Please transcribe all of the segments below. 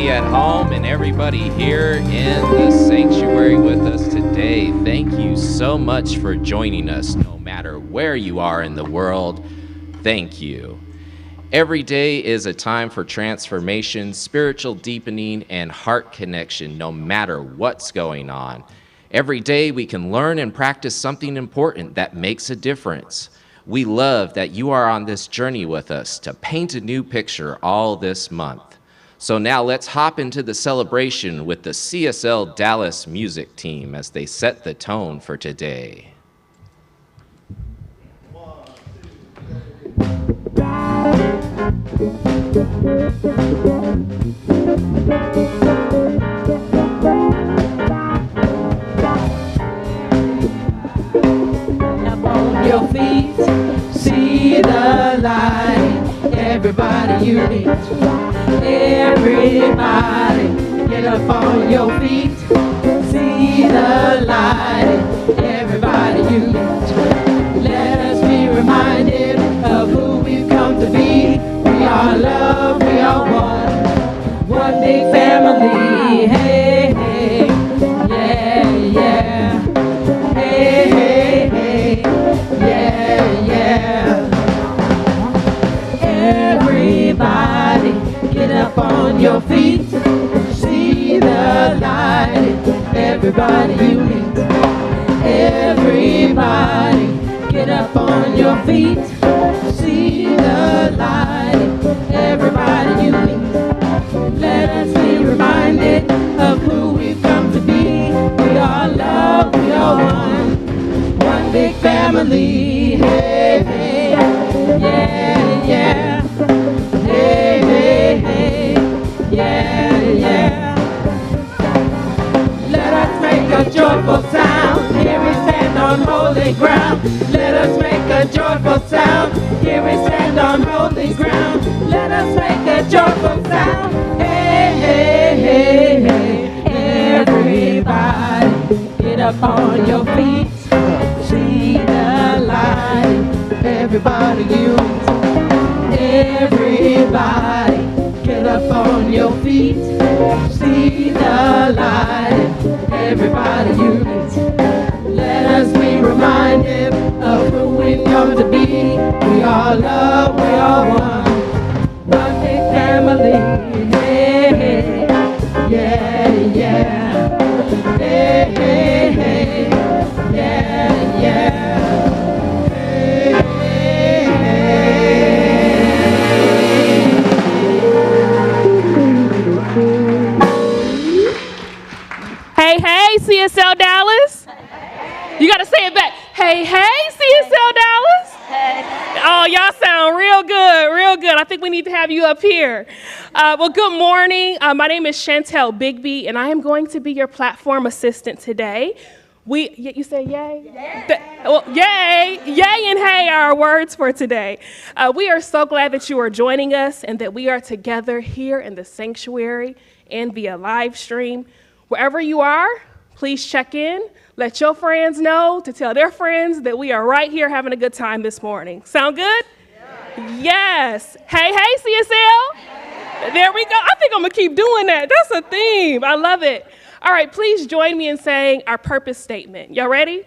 everybody at home and everybody here in the sanctuary with us today. Thank you so much for joining us, no matter where you are in the world. Thank you. Every day is a time for transformation, spiritual deepening, and heart connection, no matter what's going on. Every day we can learn and practice something important that makes a difference. We love that you are on this journey with us to paint a new picture all this month. So now let's hop into the celebration with the CSLDallas music team as they set the tone for today. Up on your feet, see the light. Everybody unite. Everybody get up on your feet, see the light. Everybody unite. Let us be reminded of who we've come to be. We are love, we are one big family. Hey, hey, yeah, yeah. Hey, hey, hey, yeah, yeah. Everybody get up on your feet, see the light. Everybody unite. Everybody get up on your feet, see the light. Everybody unite. Let us be reminded of who we've come to be. We are love, we are one big family. Hey, hey, yeah, yeah. Hey, hey, hey, yeah, yeah. Let us make a joyful sound. Here we stand on holy ground. Let us make a joyful sound. Here we stand on holy ground. Let us make a joyful sound. Hey, hey, hey, hey. Everybody get up on your feet, see the light. Everybody unite. Everybody get up on your feet, see the light. Everybody unite. Let us be reminded of who we've come to be. We are love, we are one big family. Hey, hey, yeah, yeah. Hey, hey, hey, yeah, yeah. Hey, hey, Hey, hey, CSLDallas. You got to say it back. Hey, hey, CSLDallas. Oh, y'all sound real good, real good. I think we need to have you up here. Well, good morning. My name is Chantel Bigby, and I am going to be your platform assistant today. You say yay? Yay, yay and hey are our words for today. We are so glad that you are joining us and that we are together here in the sanctuary and via live stream. Wherever you are, please check in. Let your friends know to tell their friends that we are right here having a good time this morning. Sound good? Yes. Hey, hey, CSL. There we go. I think I'm going to keep doing that. That's a theme. I love it. All right, please join me in saying our purpose statement. Y'all ready?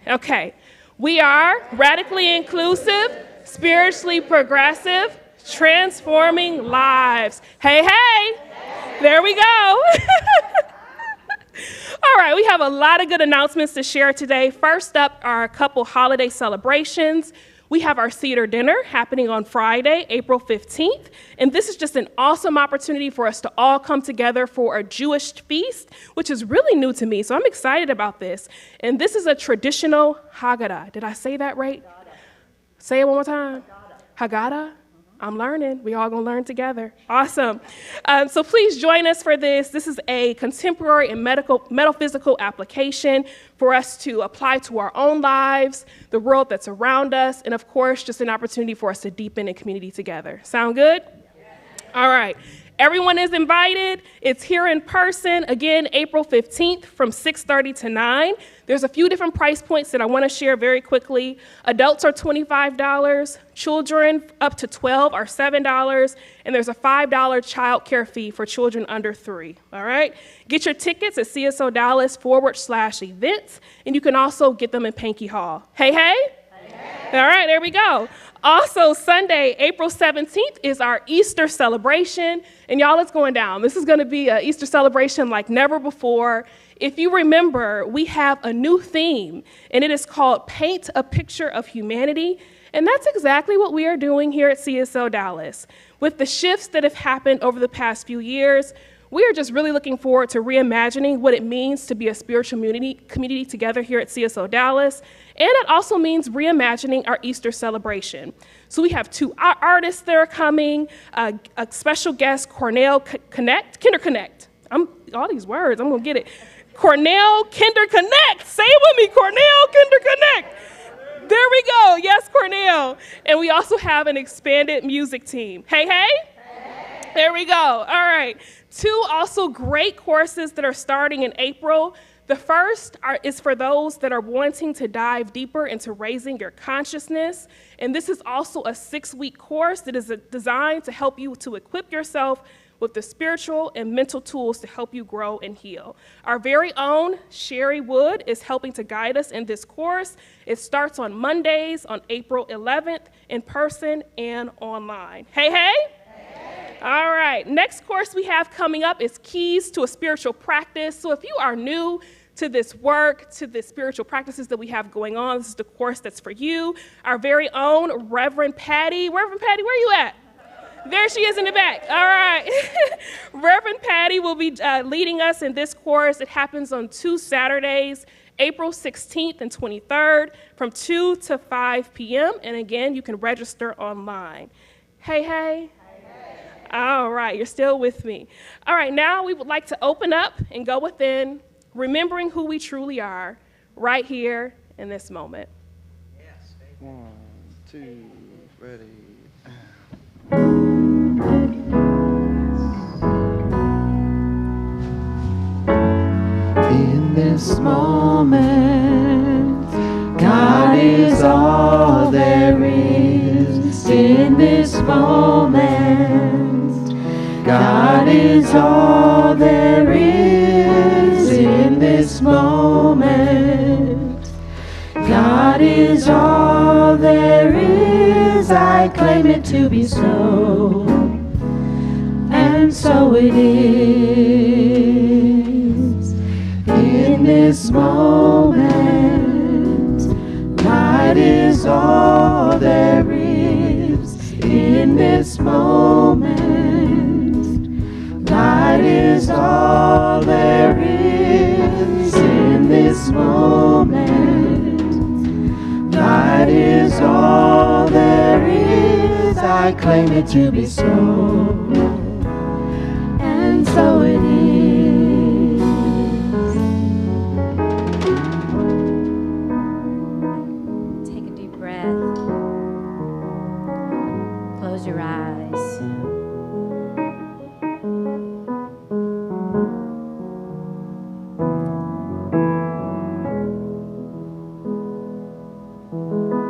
Okay. We are radically inclusive, spiritually progressive, transforming lives. Hey, hey. There we go. All right, we have a lot of good announcements to share today. First up are a couple holiday celebrations. We have our Cedar Dinner happening on Friday, April 15th. And this is just an awesome opportunity for us to all come together for a Jewish feast, which is really new to me. So I'm excited about this. And this is a traditional Haggadah. Did I say that right? Haggadah. Say it one more time. Haggadah. I'm learning. We all gonna learn together. Awesome. So please join us for this. This is a contemporary and metaphysical application for us to apply to our own lives, the world that's around us, and of course, just an opportunity for us to deepen in community together. Sound good? All right. Everyone is invited. It's here in person, again, April 15th from 6:30 to 9. There's a few different price points that I want to share very quickly. Adults are $25, children up to 12 are $7, and there's a $5 child care fee for children under 3, all right? Get your tickets at CSLDallas/events, and you can also get them in Pankey Hall. Hey, hey? All right, there we go. Also, Sunday, April 17th is our Easter celebration. And y'all, it's going down. This is going to be an Easter celebration like never before. If you remember, we have a new theme, and it is called Paint a Picture of Humanity. And that's exactly what we are doing here at CSL Dallas. With the shifts that have happened over the past few years, we are just really looking forward to reimagining what it means to be a spiritual community together here at CSL Dallas. And it also means reimagining our Easter celebration. So we have 2 artists that are coming, a special guest, Cornell Kinder Connect. All these words, I'm gonna get it. Cornell Kinder Connect, say it with me, Cornell Kinder Connect. There we go, yes, Cornell. And we also have an expanded music team. Hey, hey? There we go, all right. 2 also great courses that are starting in April. The first is for those that are wanting to dive deeper into raising your consciousness. And this is also a 6-week course that is designed to help you to equip yourself with the spiritual and mental tools to help you grow and heal. Our very own Sherry Wood is helping to guide us in this course. It starts on Mondays on April 11th in person and online. Hey, hey? All right, next course we have coming up is Keys to a Spiritual Practice. So if you are new to this work, to the spiritual practices that we have going on, this is the course that's for you. Our very own Reverend Patty. Reverend Patty, where are you at? There she is in the back. All right. Reverend Patty will be leading us in this course. It happens on 2 Saturdays, April 16th and 23rd from 2 to 5 p.m. And again, you can register online. Hey, hey. All right, you're still with me. All right, now we would like to open up and go within, remembering who we truly are right here in this moment. Yes. 1, 2, ready. In this moment, God is all there is. In this moment, God is all there is. In this moment, God is all there is. I claim it to be so, and so it is. In this moment, God is all there is. In this moment, God is all there is. In this moment, God is all there is. I claim it to be so, and so it is. Take a deep breath. Close your eyes.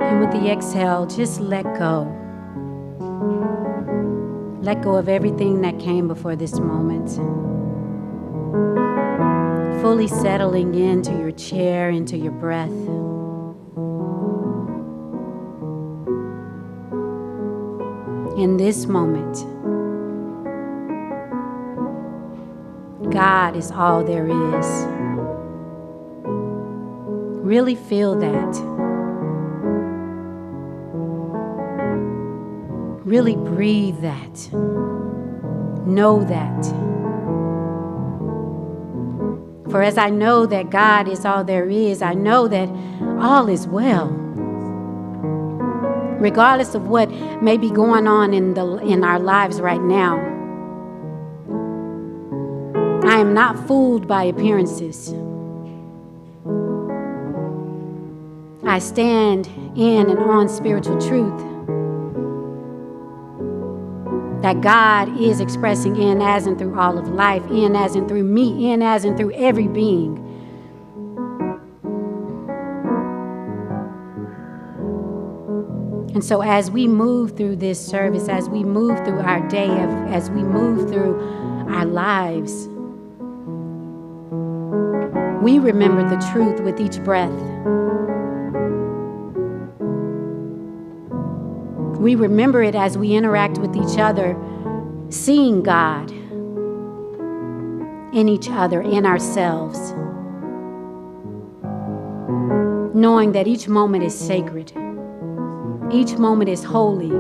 And with the exhale, just let go. Let go of everything that came before this moment. Fully settling into your chair, into your breath. In this moment, God is all there is. Really feel that. Really breathe that. Know that. For as I know that God is all there is, I know that all is well. Regardless of what may be going on in our lives right now, I am not fooled by appearances. I stand in and on spiritual truth. that God is expressing in, as, and through all of life, in, as, and through me, in, as, and through every being. And so as we move through this service, as we move through our day, as we move through our lives, we remember the truth with each breath. We remember it as we interact with each other, seeing God in each other, in ourselves, knowing that each moment is sacred. Each moment is holy.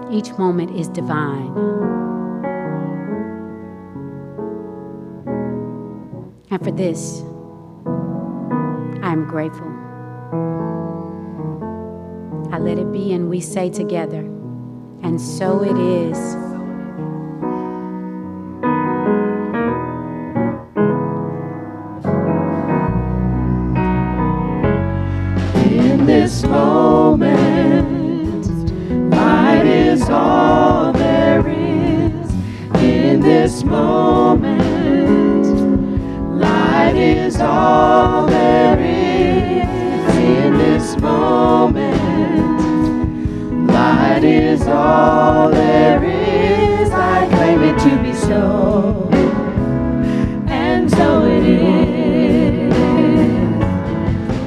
Each moment is divine. And for this, I am grateful. I let it be, and we say together, and so it is. In this moment, light is all there is. In this moment, light is all there is. In this moment, light is all there is. I claim it to be so, and so it is.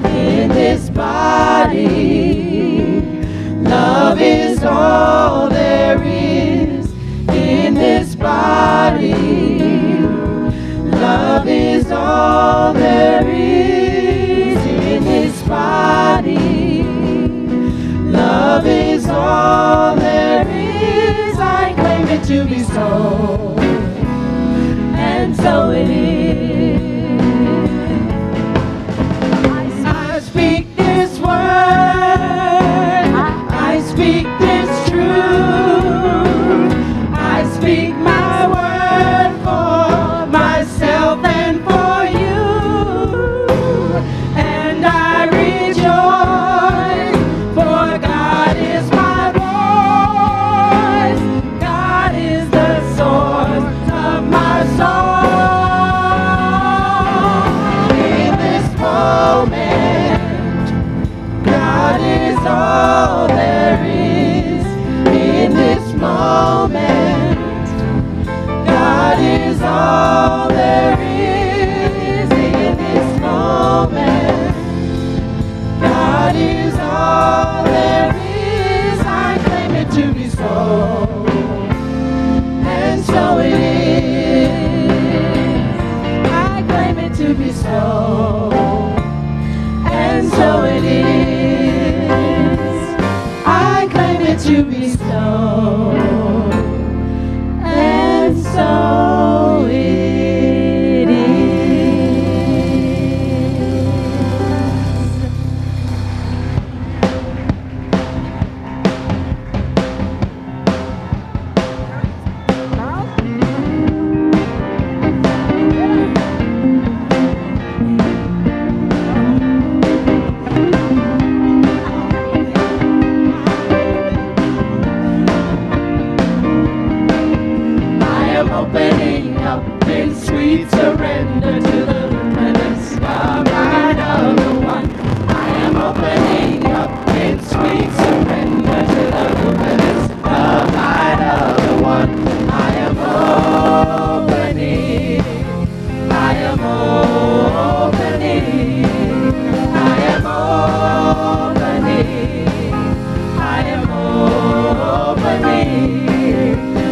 In this body, love is all there is. In this body, love is all there is. In this body, love is all there is. I claim it to be so, and so it is. I speak this word, I speak this truth, I speak my word for myself and for you, and I rejoice, for God is my voice, God is the source of my soul. In this moment, God is all there is. In this moment, God is all there is. In this moment, God is all there is. I claim it to be so, and so it is. I claim it to be so, and so it is. I claim it to be so, and so it is. I am opening up in sweet surrender to the luminous light of the one. I am opening up in sweet surrender to the luminous light of the one. I am opening. I am opening. I am opening. I am opening.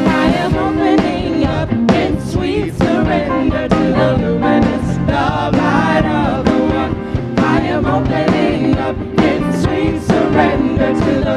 I am opening up in sweet surrender to the luminous light of the one. I am opening up in sweet surrender to the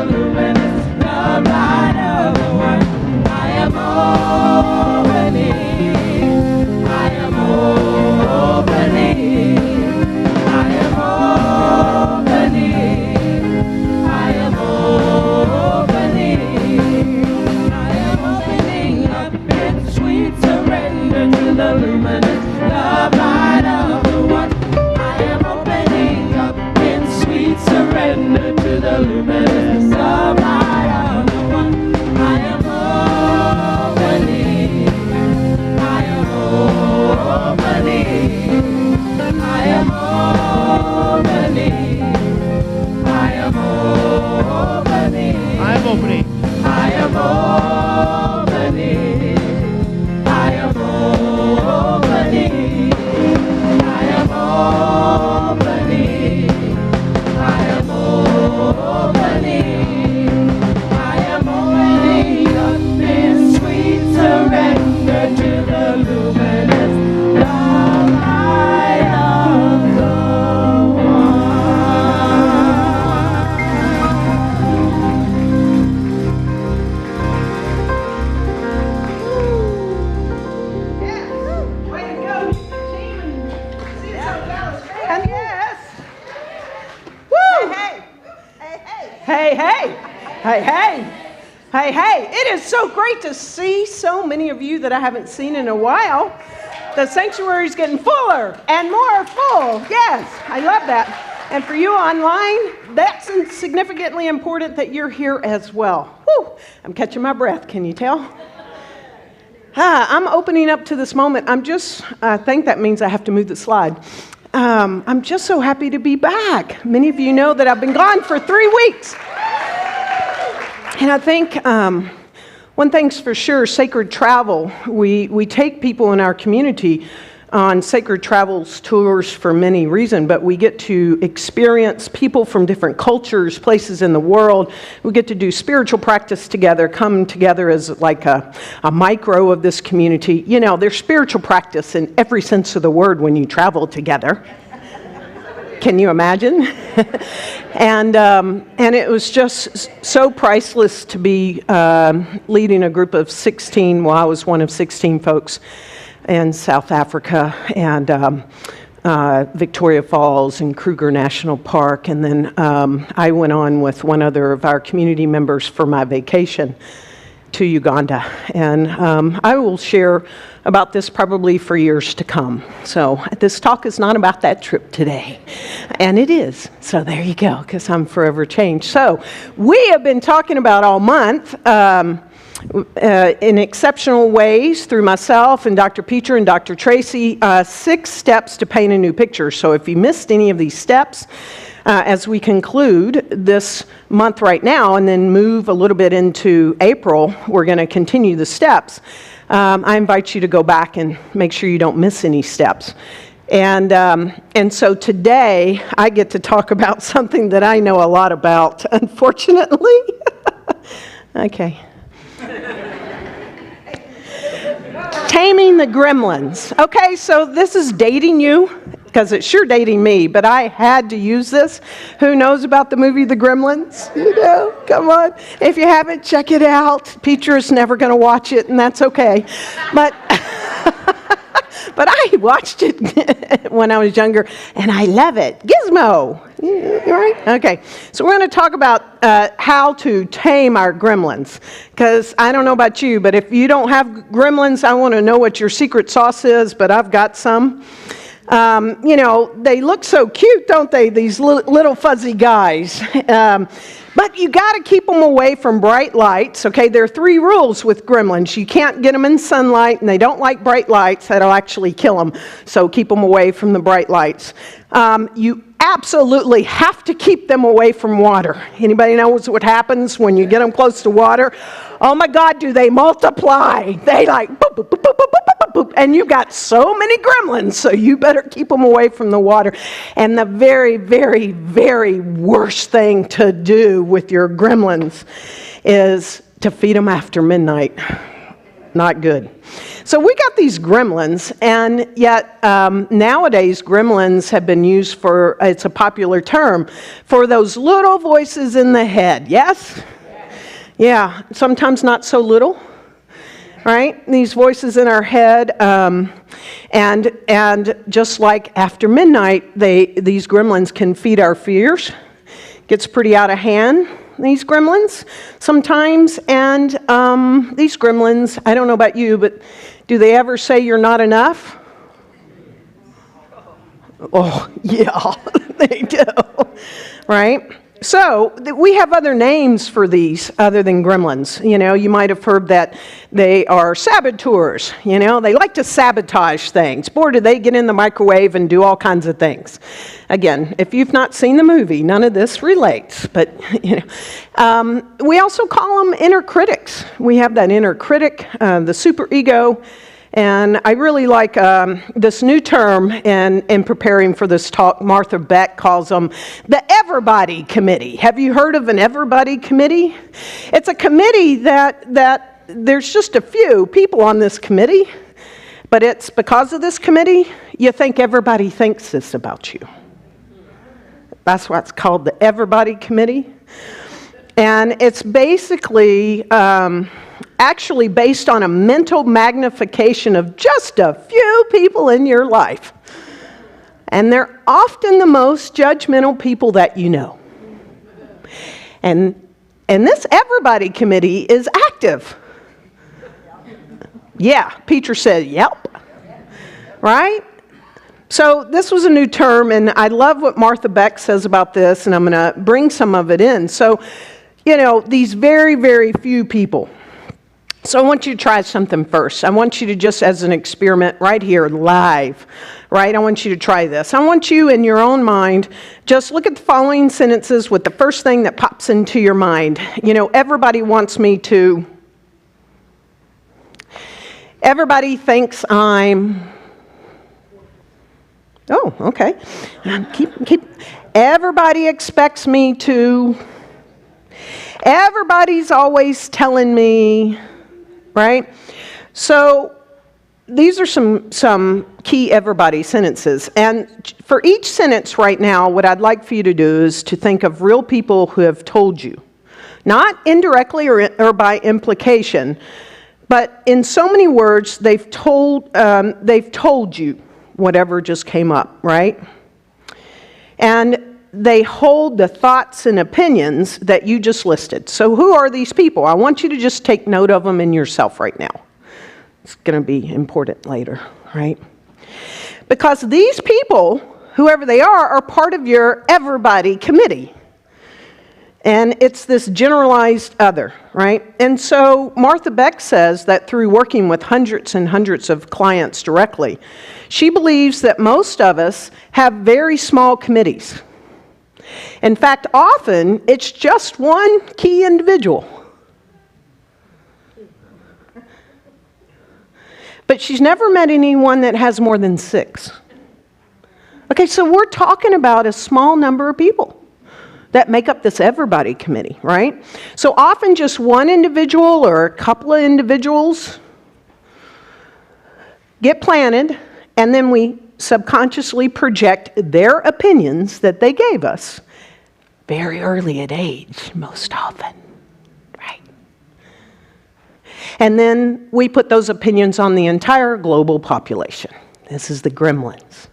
Hey, it is so great to see so many of you that I haven't seen in a while. The sanctuary's getting fuller and more full. Yes, I love that. And for you online, that's significantly important that you're here as well. Whew, I'm catching my breath, can you tell? I'm opening up to this moment. I think that means I have to move the slide. I'm just so happy to be back. Many of you know that I've been gone for 3 weeks. And I think one thing's for sure, sacred travel. We take people in our community on sacred travels tours for many reasons, but we get to experience people from different cultures, places in the world. We get to do spiritual practice together, come together as like a micro of this community. You know, there's spiritual practice in every sense of the word when you travel together. Can you imagine? And it was just so priceless to be leading a group of 16. Well, I was one of 16 folks in South Africa and Victoria Falls and Kruger National Park. And then I went on with one other of our community members for my vacation to Uganda. And I will share about this probably for years to come. So this talk is not about that trip today. And it is. So there you go, because I'm forever changed. So we have been talking about all month in exceptional ways through myself and Dr. Peter and Dr. Tracy, 6 steps to paint a new picture. So if you missed any of these steps, as we conclude this month right now and then move a little bit into April, we're going to continue the steps. I invite you to go back and make sure you don't miss any steps. And so today I get to talk about something that I know a lot about, unfortunately. Okay. Taming the Gremlins. Okay, so this is dating you, because it's sure dating me, but I had to use this. Who knows about the movie The Gremlins? You know, come on. If you haven't, check it out. Peter is never going to watch it, and that's okay. But but I watched it when I was younger, and I love it. Gizmo. Right? Okay. So we're going to talk about how to tame our gremlins. Because I don't know about you, but if you don't have gremlins, I want to know what your secret sauce is, but I've got some. You know, they look so cute, don't they? These little fuzzy guys. But you got to keep them away from bright lights, okay? There are 3 rules with gremlins. You can't get them in sunlight, and they don't like bright lights. That'll actually kill them. So keep them away from the bright lights. You absolutely have to keep them away from water. Anybody knows what happens when you get them close to water? Oh my God, do they multiply? They like boop, boop, boop, boop, boop, boop, boop, and you've got so many gremlins, so you better keep them away from the water. And the very, very, very worst thing to do with your gremlins is to feed them after midnight. Not good. So we got these gremlins, and yet nowadays gremlins have been used for, it's a popular term, for those little voices in the head. Yes? Yeah, sometimes not so little, right? These voices in our head, and just like after midnight, these gremlins can feed our fears. Gets pretty out of hand, these gremlins, sometimes. And these gremlins, I don't know about you, but do they ever say you're not enough? Oh, yeah, they do, right? So we have other names for these other than gremlins. You know, you might have heard that they are saboteurs. You know, they like to sabotage things. Boy, do they get in the microwave and do all kinds of things. Again, if you've not seen the movie, none of this relates. But, you know, we also call them inner critics. We have that inner critic, the superego. And I really like this new term in preparing for this talk. Martha Beck calls them the Everbody Committee. Have you heard of an Everbody Committee? It's a committee that there's just a few people on this committee, but it's because of this committee, you think everybody thinks this about you. That's why it's called the Everbody Committee. And it's basically actually based on a mental magnification of just a few people in your life. And they're often the most judgmental people that you know. And And this Everbody Committee is active. Yeah, Peter said, yep. Right? So this was a new term, and I love what Martha Beck says about this, and I'm going to bring some of it in. So, these very, very few people. So I want you to try something first. I want you to just, as an experiment right here, live, right? I want you to try this. I want you, in your own mind, just look at the following sentences with the first thing that pops into your mind. Everybody wants me to. Everybody thinks I'm. Oh, okay. Keep. Everybody expects me to. Everybody's always telling me. Right? So these are some key everybody sentences. And for each sentence right now, what I'd like for you to do is to think of real people who have told you. Not indirectly or by implication, but in so many words, they've told you whatever just came up, right? And they hold the thoughts and opinions that you just listed. So who are these people? I want you to just take note of them in yourself right now. It's going to be important later, right? Because these people, whoever they are part of your Everbody Committee. And it's this generalized other, right? And so Martha Beck says that through working with hundreds and hundreds of clients directly, she believes that most of us have very small committees. In fact, often it's just one key individual. But she's never met anyone that has more than 6. Okay, so we're talking about a small number of people that make up this Everbody Committee, right? So often just one individual or a couple of individuals get planted, and then we subconsciously project their opinions that they gave us very early at age, most often, right? And then we put those opinions on the entire global population. This is the gremlins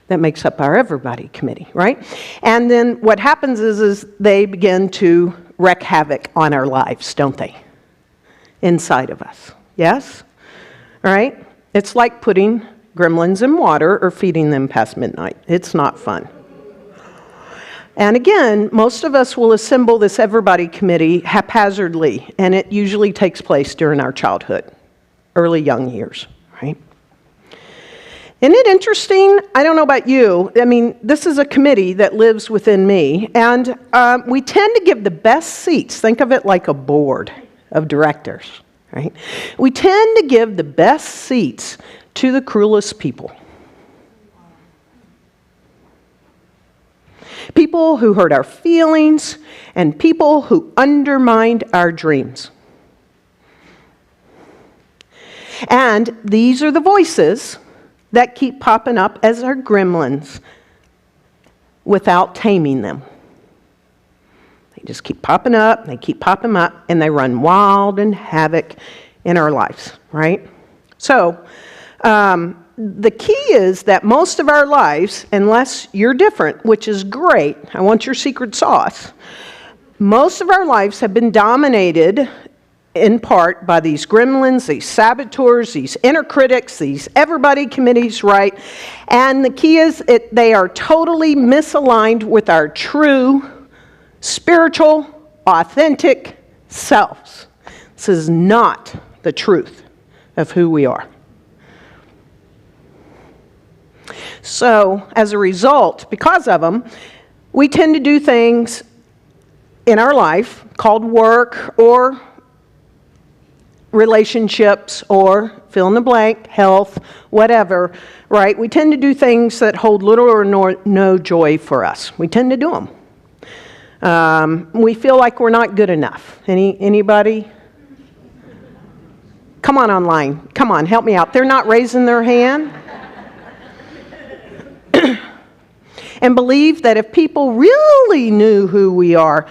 that makes up our Everbody Committee, right? And then what happens is they begin to wreak havoc on our lives, don't they? Inside of us, yes? All right? It's like putting gremlins in water or feeding them past midnight. It's not fun. And again, most of us will assemble this Everbody Committee haphazardly, and it usually takes place during our childhood, early young years, right? Isn't it interesting? I don't know about you. I mean, this is a committee that lives within me, and we tend to give the best seats. Think of it like a board of directors, right? We tend to give the best seats to the cruelest people. People who hurt our feelings and people who undermined our dreams. And these are the voices that keep popping up as our gremlins without taming them. They just keep popping up, they keep popping up, and they run wild and havoc in our lives, right? So, the key is that most of our lives, unless you're different, which is great, I want your secret sauce, most of our lives have been dominated in part by these gremlins, these saboteurs, these inner critics, these Everbody Committees, right? And the key is they are totally misaligned with our true, spiritual, authentic selves. This is not the truth of who we are. So, as a result, because of them, we tend to do things in our life called work or relationships or fill in the blank, health, whatever, right? We tend to do things that hold little or no joy for us. We tend to do them. We feel like we're not good enough. Anybody? Come on online. Come on, help me out. They're not raising their hand. And believe that if people really knew who we are,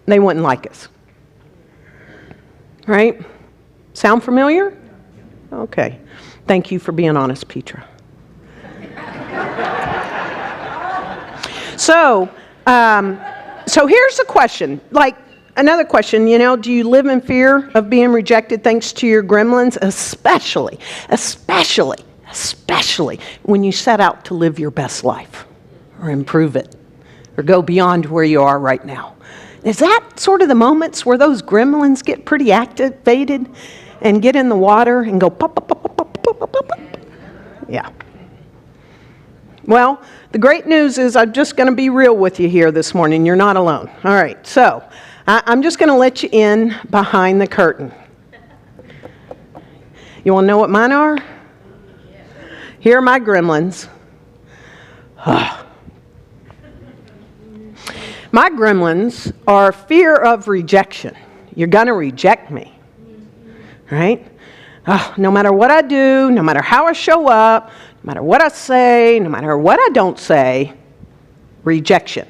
they wouldn't like us. Right? Sound familiar? Okay. Thank you for being honest, Petra. So, So here's a question, another question, do you live in fear of being rejected thanks to your gremlins? Especially when you set out to live your best life or improve it or go beyond where you are right now. Is that sort of the moments where those gremlins get pretty activated and get in the water and go pop, pop, pop, pop, pop, pop, pop, pop? Yeah. Well, the great news is I'm just going to be real with you here this morning. You're not alone. All right, so I'm just going to let you in behind the curtain. You want to know what mine are? Here are my gremlins. My gremlins are fear of rejection. You're going to reject me, right? No matter what I do, no matter how I show up, no matter what I say, no matter what I don't say, rejection.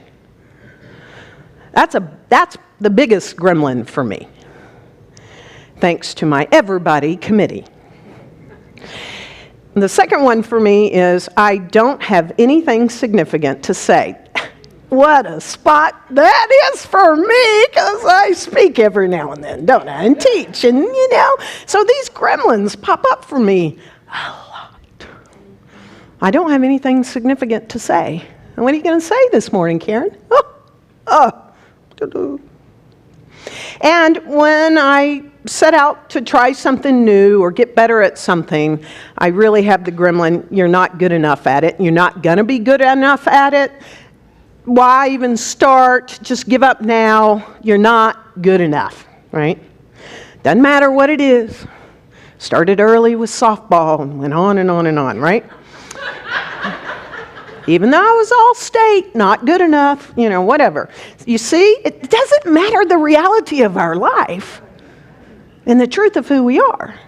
That's the biggest gremlin for me, thanks to my Everbody Committee. The second one for me is I don't have anything significant to say. What a spot that is for me, because I speak every now and then, don't I, and teach, and so these gremlins pop up for me a lot. I don't have anything significant to say. And what are you going to say this morning, Karen? And when I set out to try something new or get better at something, I really have the gremlin, you're not good enough at it. You're not going to be good enough at it. Why even start? Just give up now. You're not good enough, right? Doesn't matter what it is. Started early with softball and went on and on and on, right? Even though I was all state, not good enough, whatever. You see, it doesn't matter the reality of our life and the truth of who we are.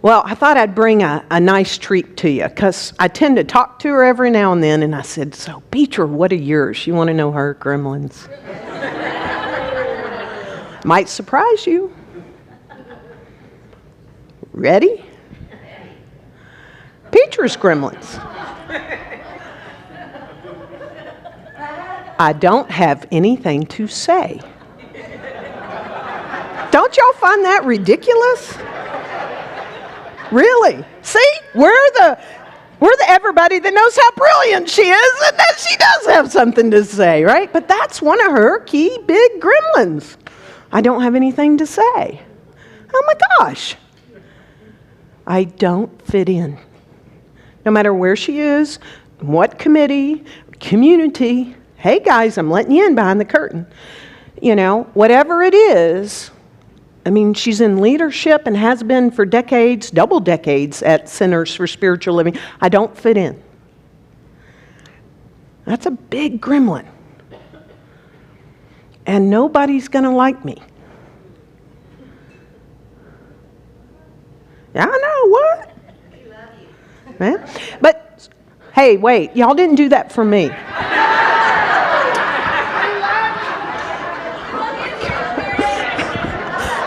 Well, I thought I'd bring a nice treat to you because I tend to talk to her every now and then, and I said, so Petra, what are yours? You want to know her gremlins? Might surprise you. Ready? Petra's gremlins. I don't have anything to say. Don't y'all find that ridiculous? Really? See, we're the everybody that knows how brilliant she is and that she does have something to say, right? But that's one of her key big gremlins. I don't have anything to say. Oh my gosh. I don't fit in. No matter where she is, what committee, community, hey guys, I'm letting you in behind the curtain. Whatever it is, she's in leadership and has been for decades, double decades at Centers for Spiritual Living. I don't fit in. That's a big gremlin. And nobody's going to like me. Yeah, I know, what? We love you. Man. But, hey, wait, y'all didn't do that for me.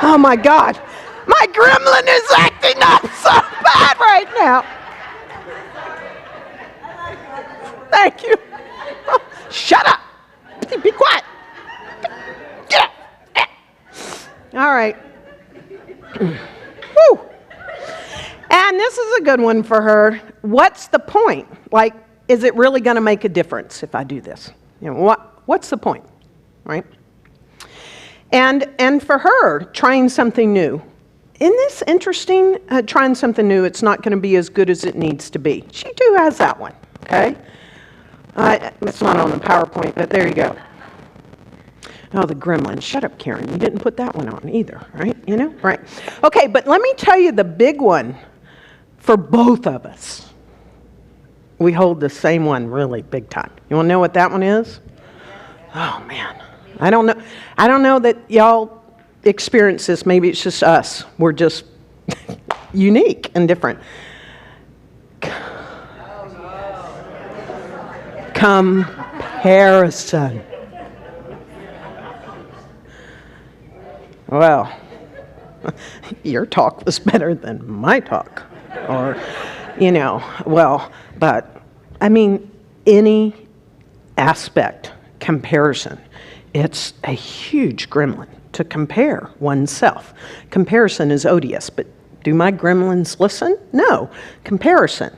Oh my God, my gremlin is acting up so bad right now. Thank you. Oh, shut up. Be quiet. Get up. All right. Woo. And this is a good one for her. What's the point? Is it really going to make a difference if I do this? What's the point, right? And for her, trying something new. Isn't this interesting? Trying something new, it's not going to be as good as it needs to be. She too has that one, okay? It's not on the PowerPoint, but there you go. Oh, the gremlin. Shut up, Karen. You didn't put that one on either, right? Right. Okay, but let me tell you the big one for both of us. We hold the same one really big time. You want to know what that one is? Oh, man. I don't know that y'all experience this. Maybe it's just us. We're just unique and different. Comparison. Well, your talk was better than my talk. Or, but any aspect. comparison. It's a huge gremlin to compare oneself. Comparison is odious, but do my gremlins listen? No. Comparison.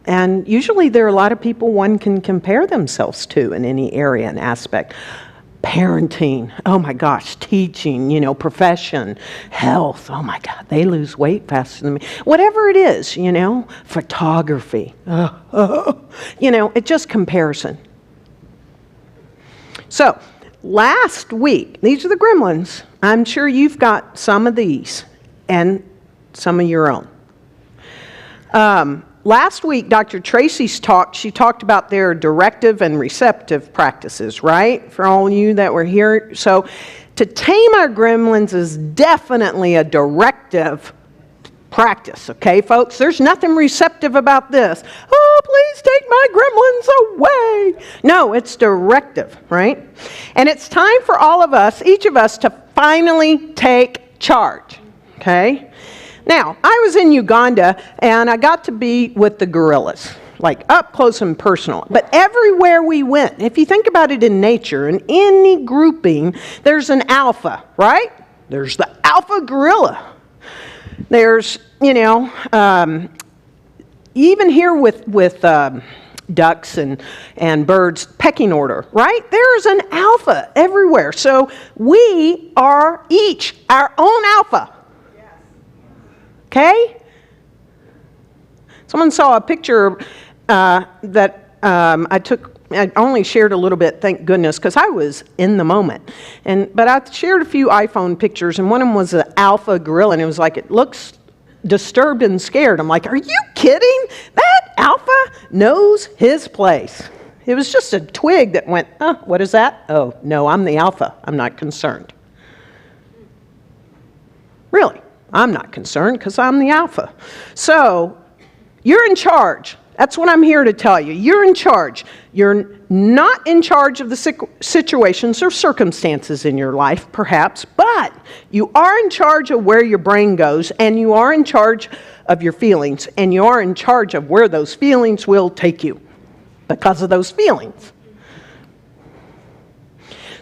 And usually there are a lot of people one can compare themselves to in any area and aspect. Parenting, oh my gosh, teaching, profession, health, oh my God, they lose weight faster than me. Whatever it is, photography, it's just comparison. So, last week, these are the gremlins. I'm sure you've got some of these and some of your own. Last week, Dr. Tracy's talk, she talked about their directive and receptive practices, right? For all you that were here. So, to tame our gremlins is definitely a directive practice, okay, folks? There's nothing receptive about this. Oh, please take my gremlins away. No, it's directive, right? And it's time for all of us, each of us, to finally take charge, okay? Now, I was in Uganda, and I got to be with the gorillas, like up close and personal. But everywhere we went, if you think about it in nature, in any grouping, there's an alpha, right? There's the alpha gorilla. There's, even here with ducks and birds, pecking order, right? There's an alpha everywhere. So we are each our own alpha. Okay? Someone saw a picture that I took. I only shared a little bit, thank goodness, because I was in the moment. But I shared a few iPhone pictures, and one of them was an alpha gorilla, and it was like, it looks disturbed and scared. I'm like, are you kidding? That alpha knows his place. It was just a twig that went, what is that? Oh, no, I'm the alpha. I'm not concerned. Really, I'm not concerned because I'm the alpha. So, you're in charge. That's what I'm here to tell you. You're in charge. You're not in charge of the situations or circumstances in your life, perhaps, but you are in charge of where your brain goes, and you are in charge of your feelings, and you are in charge of where those feelings will take you because of those feelings.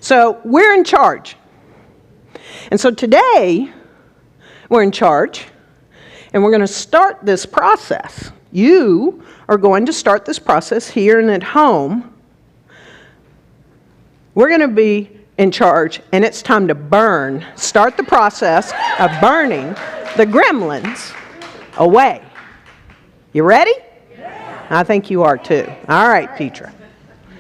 So we're in charge. And so today, we're in charge, and we're going to start this process. You are going to start this process here and at home. We're going to be in charge, and it's time to start the process of burning the gremlins away. You ready? Yeah. I think you are too. All right, Petra.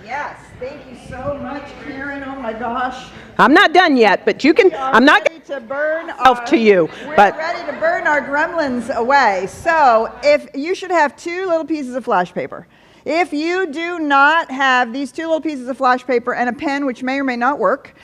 Yes, thank you so much, Karen. Oh my gosh. I'm not done yet, but you can. I'm not going to burn to you. We're ready to burn our gremlins away. So, if you should have two little pieces of flash paper. If you do not have these two little pieces of flash paper and a pen, which may or may not work,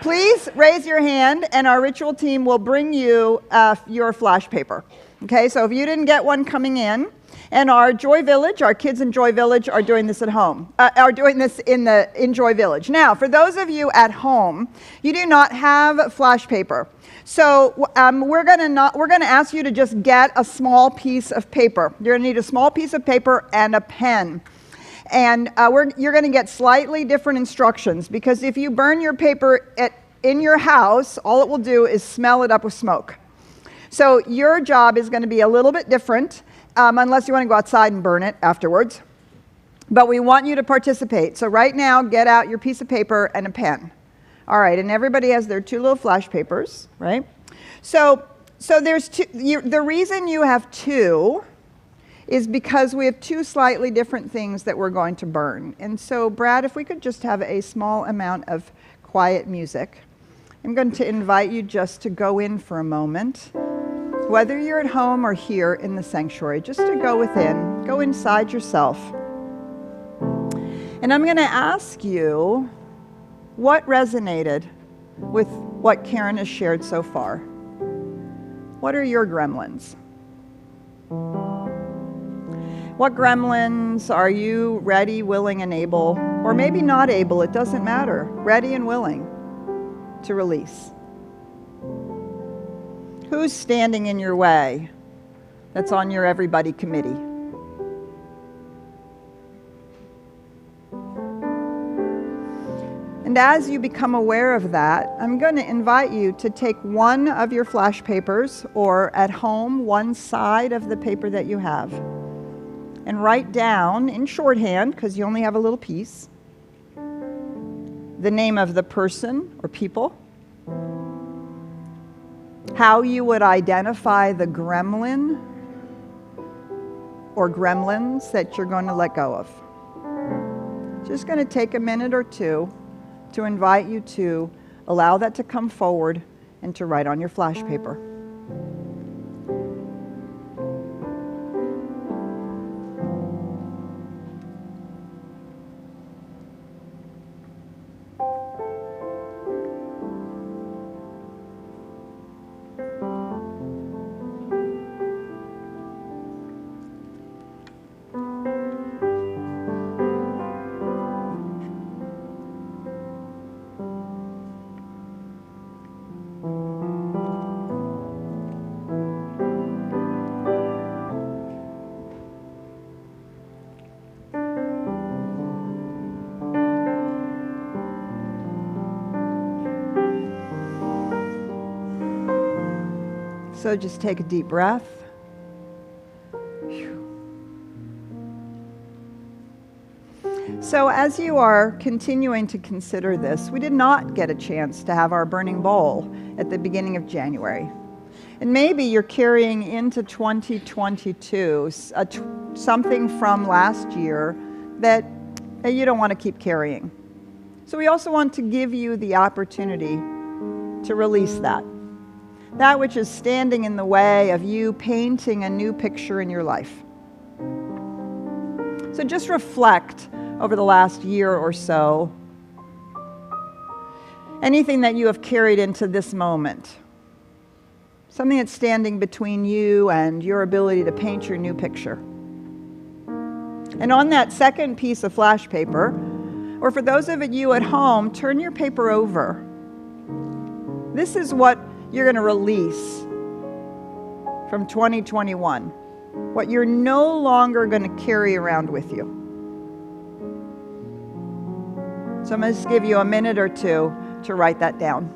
please raise your hand, and our ritual team will bring you your flash paper. Okay, so if you didn't get one coming in, and our Joy Village, our kids in Joy Village are doing this at home, are doing this in Joy Village. Now, for those of you at home, you do not have flash paper. So we're going to ask you to just get a small piece of paper. You're going to need a small piece of paper and a pen. And you're going to get slightly different instructions, because if you burn your paper in your house, all it will do is smell it up with smoke. So your job is going to be a little bit different, unless you want to go outside and burn it afterwards. But we want you to participate. So right now, get out your piece of paper and a pen. All right, and everybody has their two little flash papers, right? So there's two. The reason you have two is because we have two slightly different things that we're going to burn. And so, Brad, if we could just have a small amount of quiet music. I'm going to invite you just to go in for a moment. Whether you're at home or here in the sanctuary, just to go within, go inside yourself. And I'm going to ask you, what resonated with what Karen has shared so far? What are your gremlins? What gremlins are you ready, willing, and able, or maybe not able, it doesn't matter, ready and willing to release? Who's standing in your way that's on your Everbody Committee? And as you become aware of that, I'm going to invite you to take one of your flash papers, or at home, one side of the paper that you have, and write down in shorthand, because you only have a little piece, the name of the person or people, how you would identify the gremlin or gremlins that you're going to let go of. Just going to take a minute or two to invite you to allow that to come forward and to write on your flash paper. So just take a deep breath. So as you are continuing to consider this, we did not get a chance to have our burning bowl at the beginning of January. And maybe you're carrying into 2022 something from last year that you don't want to keep carrying. So we also want to give you the opportunity to release that which is standing in the way of you painting a new picture in your life. So just reflect over the last year or so, anything that you have carried into this moment, something that's standing between you and your ability to paint your new picture. And on that second piece of flash paper, or for those of you at home, turn your paper over. This is what you're going to release from 2021, what you're no longer going to carry around with you. So I'm going to just give you a minute or two to write that down.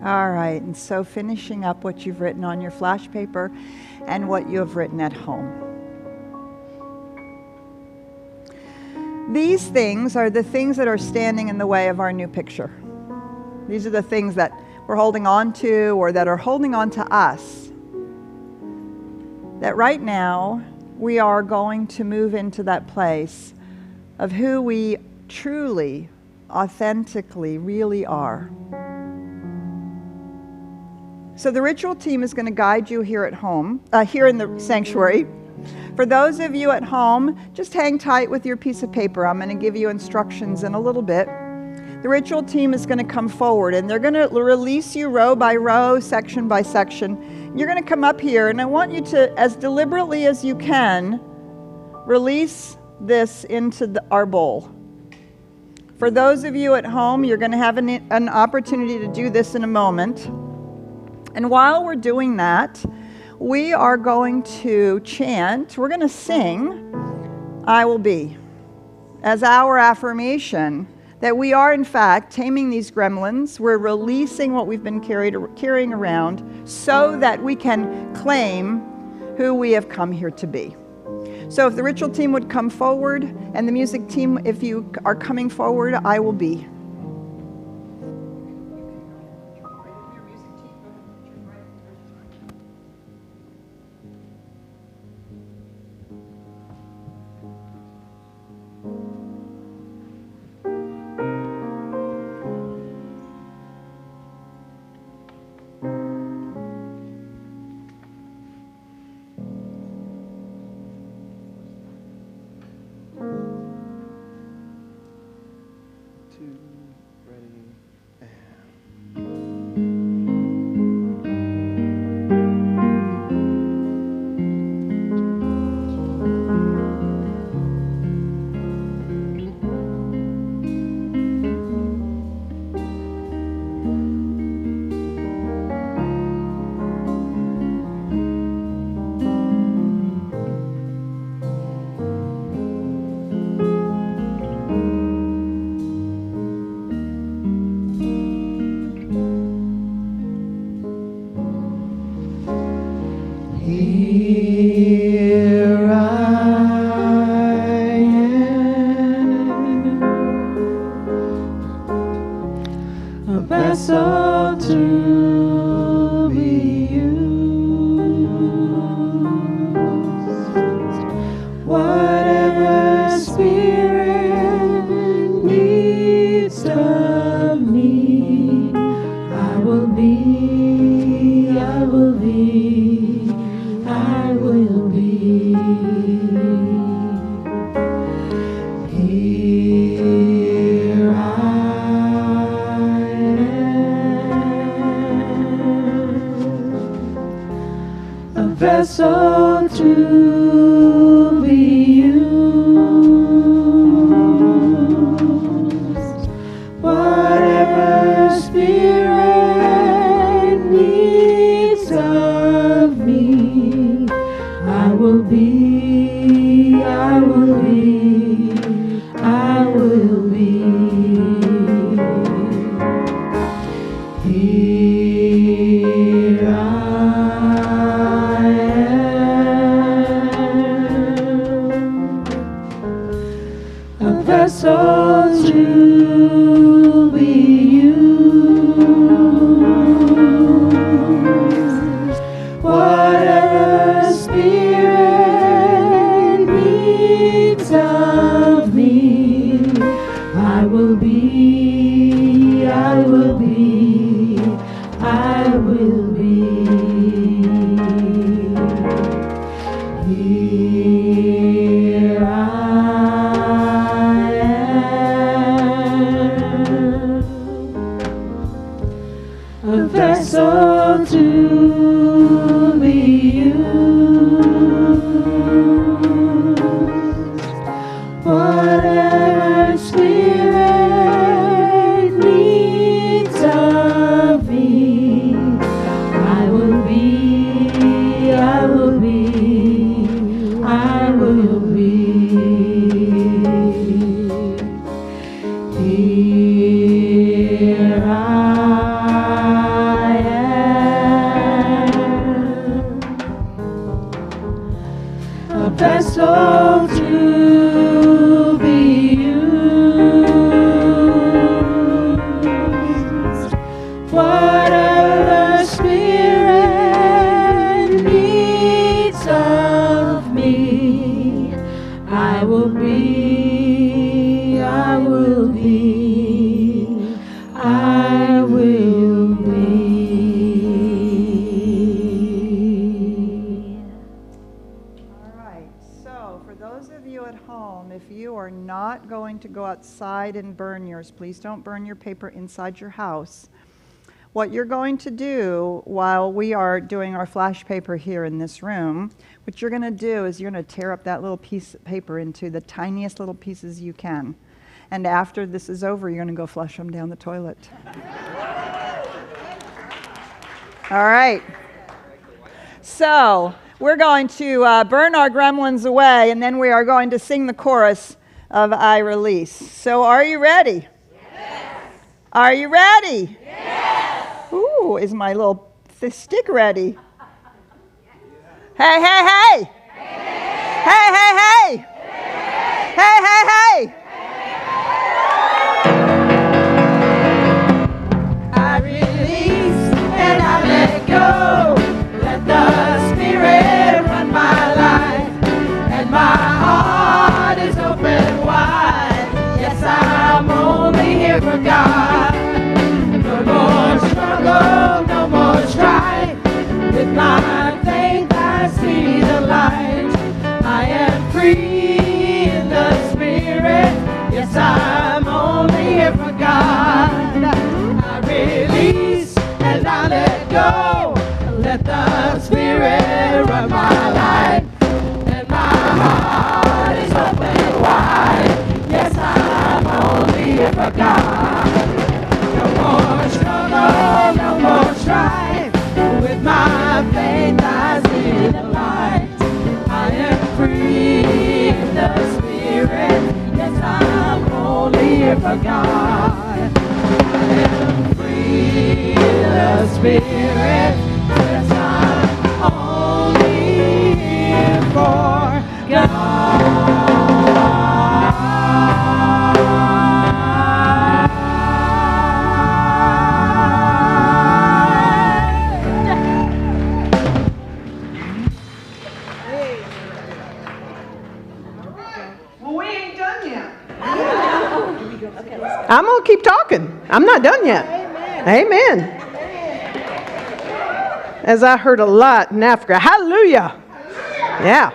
All right, and so finishing up what you've written on your flash paper and what you have written at home. These things are the things that are standing in the way of our new picture. These are the things that we're holding on to or that are holding on to us. That right now we are going to move into that place of who we truly, authentically, really are. So the ritual team is going to guide you here at home, here in the sanctuary. For those of you at home, just hang tight with your piece of paper. I'm going to give you instructions in a little bit. The ritual team is going to come forward, and they're going to release you row by row, section by section. You're going to come up here, and I want you to, as deliberately as you can, release this into our bowl. For those of you at home, you're going to have an opportunity to do this in a moment. And while we're doing that, we are going to chant, we're going to sing, I Will Be, as our affirmation that we are, in fact, taming these gremlins. We're releasing what we've been carrying around so that we can claim who we have come here to be. So if the ritual team would come forward, and the music team, if you are coming forward, I will be. Here I am, a vessel to be used. Whatever Spirit needs of me, I will be, I will be, I will be. Here I am, a vessel to be used. Whatever Spirit needs of me, I will be, I will be, I will be. Here I am, a vessel to be used. Whatever Spirit needs of me, I will be, I will be, I will be. Here I am, a vessel to be used. Whatever Spirit needs of me, I will be, I will be, I will be. Here I am, a vessel to be used. Whatever Spirit needs of me, I will be, I will be, I will be. All right, so for those of you at home, if you are not going to go outside and burn yours, please don't burn your paper inside your house. What you're going to do while we are doing our flash paper here in this room, what you're going to do is you're going to tear up that little piece of paper into the tiniest little pieces you can. And after this is over, you're going to go flush them down the toilet. All right. So we're going to burn our gremlins away, and then we are going to sing the chorus of I Release. So are you ready? Yes. Are you ready? Yes. Ooh, is my little stick ready? Hey, hey, hey! Hey, hey, hey! Hey, hey, hey! I release and I let go. Let the Spirit run my life, and my heart is open wide. Yes, I'm only here for God. No more struggle, no more strife. With my faith I see the light. I am free in the Spirit. Yes, I'm only here for God. I release and I let go. Let the Spirit run my life, and my heart is open wide. Yes, I'm only here for God. No more struggle, no more strife. With my faith I see the light. I am free in the Spirit. Yes, I'm only here for God. I am free in the Spirit. Yes, I'm only I'm going to keep talking. I'm not done yet. Amen. As I heard a lot in Africa. Hallelujah. Yeah.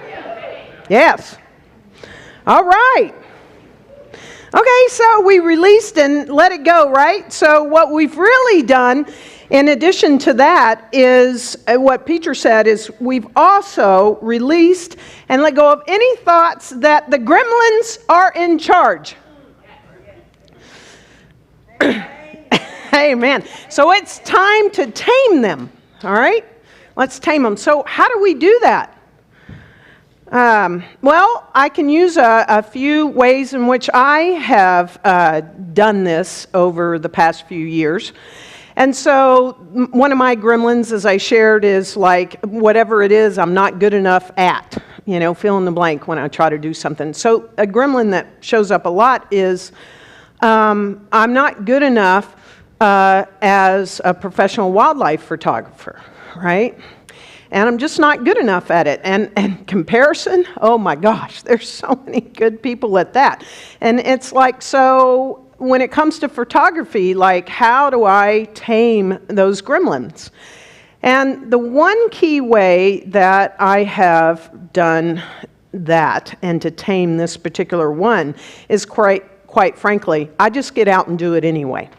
Yes. All right. Okay, so we released and let it go, right? So what we've really done, in addition to that, is what Peter said, is we've also released and let go of any thoughts that the gremlins are in charge. Amen. So it's time to tame them, all right? Let's tame them. So how do we do that? Well, I can use a few ways in which I have done this over the past few years. And so one of my gremlins, as I shared, is like whatever it is I'm not good enough at, fill in the blank when I try to do something. So a gremlin that shows up a lot is I'm not good enough as a professional wildlife photographer, right? And I'm just not good enough at it. And comparison, oh my gosh, there's so many good people at that. And it's like, so when it comes to photography, like how do I tame those gremlins? And the one key way that I have done that and to tame this particular one is quite frankly, I just get out and do it anyway.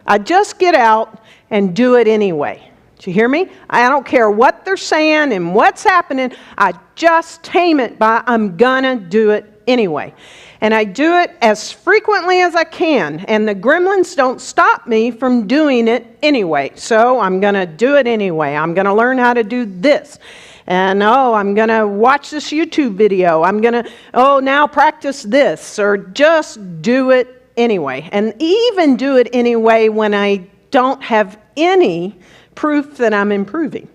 I just get out and do it anyway. Do you hear me? I don't care what they're saying and what's happening. I just tame it by I'm gonna do it anyway. And I do it as frequently as I can. And the gremlins don't stop me from doing it anyway. So I'm gonna do it anyway. I'm gonna learn how to do this. And I'm gonna watch this YouTube video. I'm gonna, now practice this. Or just do it anyway. And even do it anyway when I don't have any proof that I'm improving.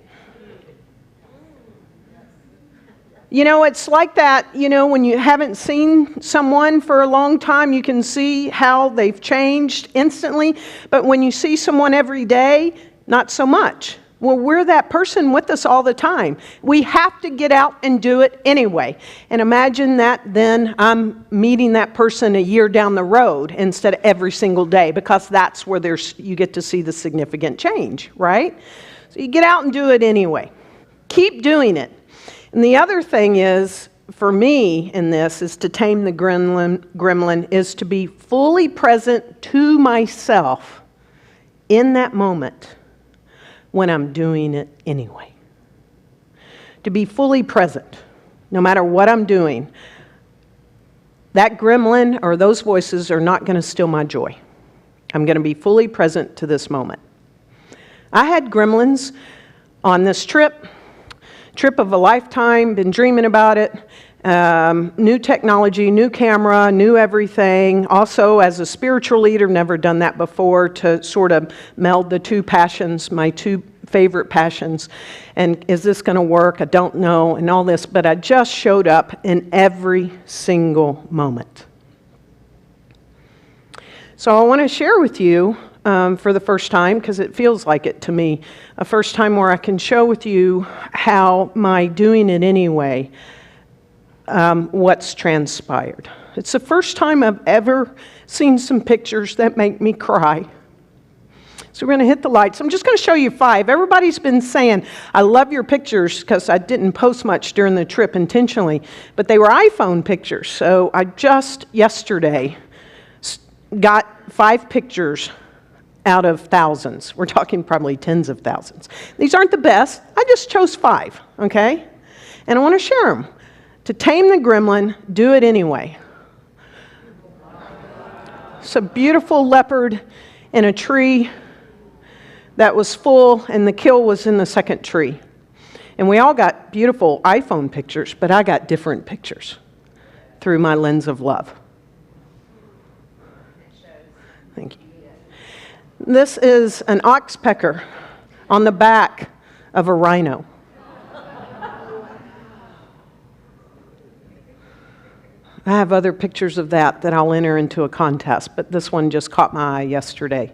It's like that, when you haven't seen someone for a long time, you can see how they've changed instantly. But when you see someone every day, not so much. Well, we're that person with us all the time. We have to get out and do it anyway. And imagine that then I'm meeting that person a year down the road instead of every single day, because that's where you get to see the significant change, right? So you get out and do it anyway. Keep doing it. And the other thing is, for me in this, is to tame the gremlin is to be fully present to myself in that moment when I'm doing it anyway. To be fully present, no matter what I'm doing. That gremlin or those voices are not going to steal my joy. I'm going to be fully present to this moment. I had gremlins on this trip of a lifetime, been dreaming about it. New technology, new camera, new everything. Also, as a spiritual leader, never done that before, to sort of meld the two passions, my two favorite passions. And is this going to work? I don't know, and all this. But I just showed up in every single moment. So I want to share with you, for the first time, because it feels like it to me, a first time where I can show with you how my doing it anyway, what's transpired. It's the first time I've ever seen some pictures that make me cry. So we're going to hit the lights. I'm just going to show you 5. Everybody's been saying, I love your pictures, because I didn't post much during the trip intentionally, but they were iPhone pictures. So I just yesterday got 5 pictures out of thousands. We're talking probably tens of thousands. These aren't the best. I just chose 5, okay? And I want to share them. To tame the gremlin, do it anyway. It's a beautiful leopard in a tree that was full, and the kill was in the second tree. And we all got beautiful iPhone pictures, but I got different pictures through my lens of love. Thank you. This is an oxpecker on the back of a rhino. I have other pictures of that I'll enter into a contest, but this one just caught my eye yesterday.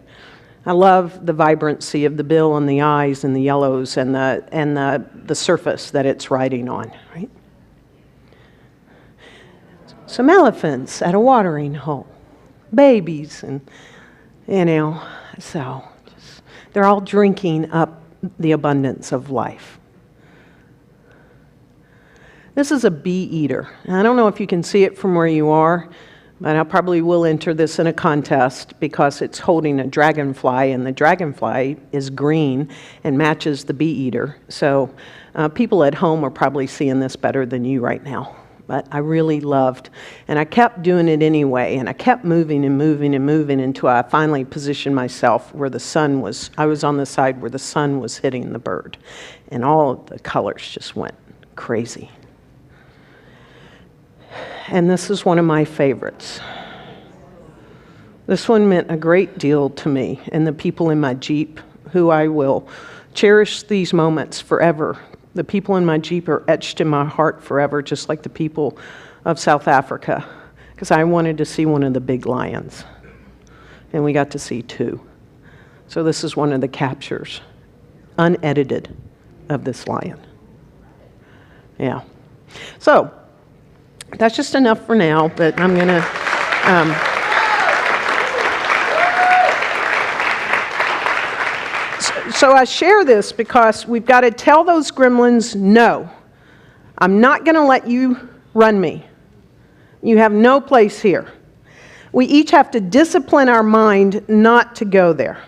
I love the vibrancy of the bill and the eyes and the yellows and the surface that it's riding on, right? Some elephants at a watering hole. babies, and, so they're all drinking up the abundance of life. This is a bee eater. I don't know if you can see it from where you are, but I probably will enter this in a contest because it's holding a dragonfly, and the dragonfly is green and matches the bee eater. So people at home are probably seeing this better than you right now. But I really loved, and I kept doing it anyway, and I kept moving and moving and moving until I finally positioned myself where the sun was. I was on the side where the sun was hitting the bird, and all of the colors just went crazy. And this is one of my favorites. This one meant a great deal to me and the people in my Jeep, who I will cherish these moments forever. The people in my Jeep are etched in my heart forever, just like the people of South Africa, because I wanted to see one of the big lions, and we got to see two. So this is one of the captures, unedited, of this lion. Yeah. So that's just enough for now, but I'm going to... So I share this because we've got to tell those gremlins, no, I'm not going to let you run me. You have no place here. We each have to discipline our mind not to go there.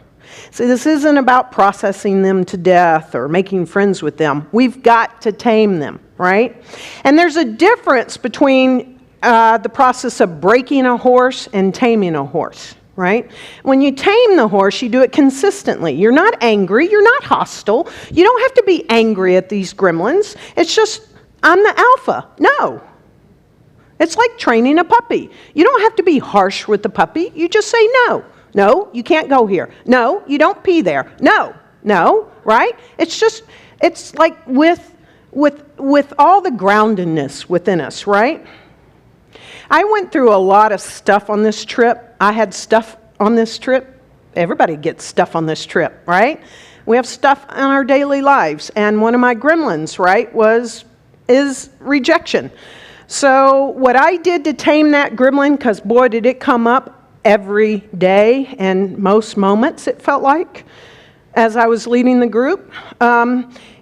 So this isn't about processing them to death or making friends with them. We've got to tame them, right? And there's a difference between the process of breaking a horse and taming a horse, right? When you tame the horse, you do it consistently. You're not angry. You're not hostile. You don't have to be angry at these gremlins. It's just, I'm the alpha. No. It's like training a puppy. You don't have to be harsh with the puppy. You just say no. No, you can't go here. No, you don't pee there. No, right? It's like with all the groundedness within us, right? I went through a lot of stuff on this trip. I had stuff on this trip. Everybody gets stuff on this trip, right? We have stuff in our daily lives. And one of my gremlins, right, is rejection. So what I did to tame that gremlin, because boy, did it come up every day and most moments, it felt like, as I was leading the group,